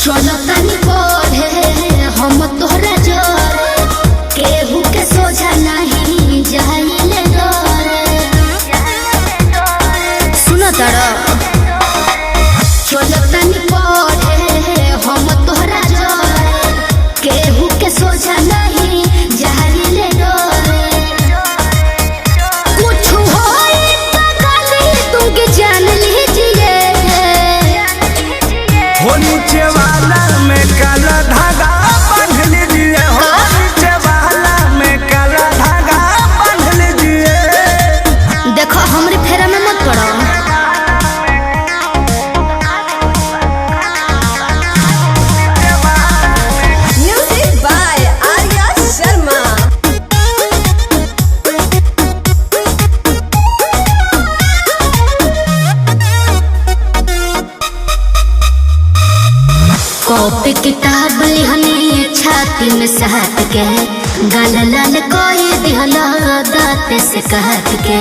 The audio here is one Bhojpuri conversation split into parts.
चलो तनी पढ़े हम तोहरा जोरे केहू के सोझा नहीं जाइले डरे। सुनो तारा चलो तनी पढ़े हम तोहरा जोरे केहू के सोझा नहीं जाइले डरे। कुछ होई तो गाली तुमके जान लीजिए हो नीचे वाला में काला धागा बांध लीजिए। हो नीचे वाला में काला धागा बांध लीजिए। देखो हमरे फेरा में मत पड़ो। Music by Arya Sharma. Copy किताब लिहनी छाती में सहत के गल लाल कोई दिहला दांत से कहत के।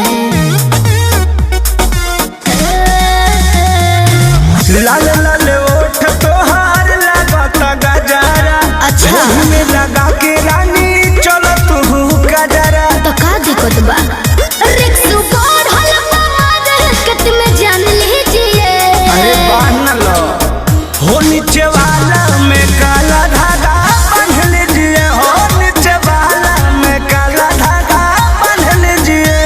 लाल लाल ओठ तोहार लगता गजरा। अच्छा। मुंह में लगा के रानी चलो तू गजरा। तो का दिक्कत बा रिक्स बढ़ल मार्केट में जान लीजिए। अरे बांध लो। हो नीचे वाला में काला धागा बांध लीजिए। हो नीचे वाला में काला धागा बांध लीजिए।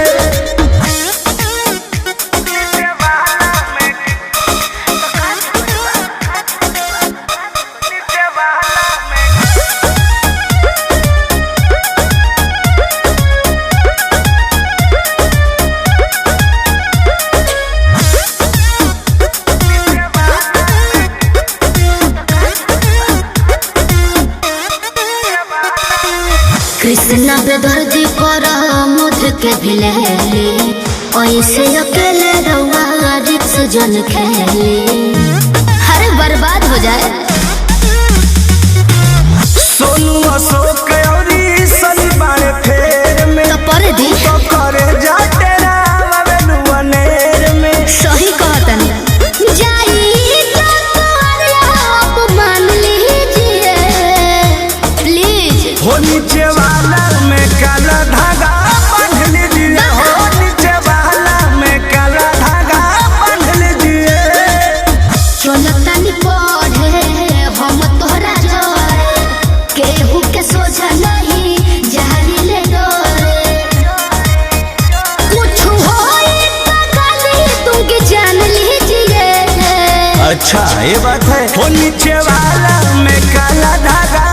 कृष्णा बेदर्दी पर मुझ के भिलेली ऐसे अकेले रहुआ रिक्स जन खेली हर बर्बाद हो जाए। सोनू अशोक औरी शनिवार फेर में तो पर दी तो करे जा तेरा वेलुआ नेर में। सही कहतनी जाई तो तोरिया आप मान लीजिए प्लीज। हो नीचे वाला में काला धागा बांध लीजिए। हो नीचे वाला में काला धागा बांध लीजिए। चलो तनी पढ़े हम तोहरा जोरे केहू के सोझा नहीं जाइले डरे। कुछ होई तो गाली तुमके जान लीजिए। अच्छा ये बात है। हो नीचे वाला में काला धागा